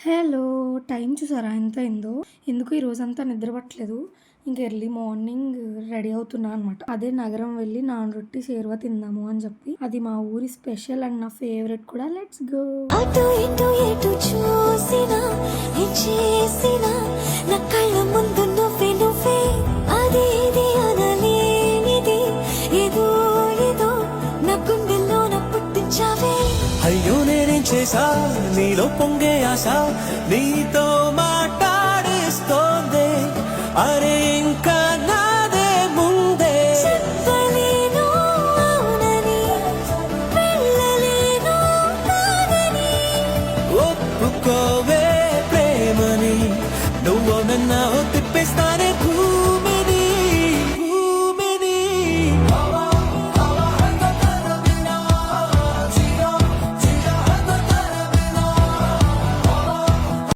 Hello! Time చూసారా ఎంత అయిందో? ఎందుకో ఈరోజంతా నిద్ర పట్టలేదు. ఇంక ఎర్లీ మార్నింగ్ రెడీ అవుతున్నా అనమాట. అదే నగరం వెళ్ళి నాన్ రొట్టి, షేర్వా తిందాము అని చెప్పి. అది మా ఊరి స్పెషల్ అండ్ నా ఫేవరెట్ కూడా. Let's go. అటు ఇటు ఎటు చూసినా ఏం చేసినా నా కళ్ళ ముందు నువ్వే నువ్వే అది ఇది అనలేనిది ఏదో ఏదో నా గుండెల్లో నా పుట్టించావే. అయ్యో నేనేం చేశా నీలో పొంగే ఆశ నీతో మాట్లాడిస్తోంది. అరే ఇంకా నాదే ముందే చెప్పలేను అవునని వెళ్ళలేను కాదని ఒప్పుకోవే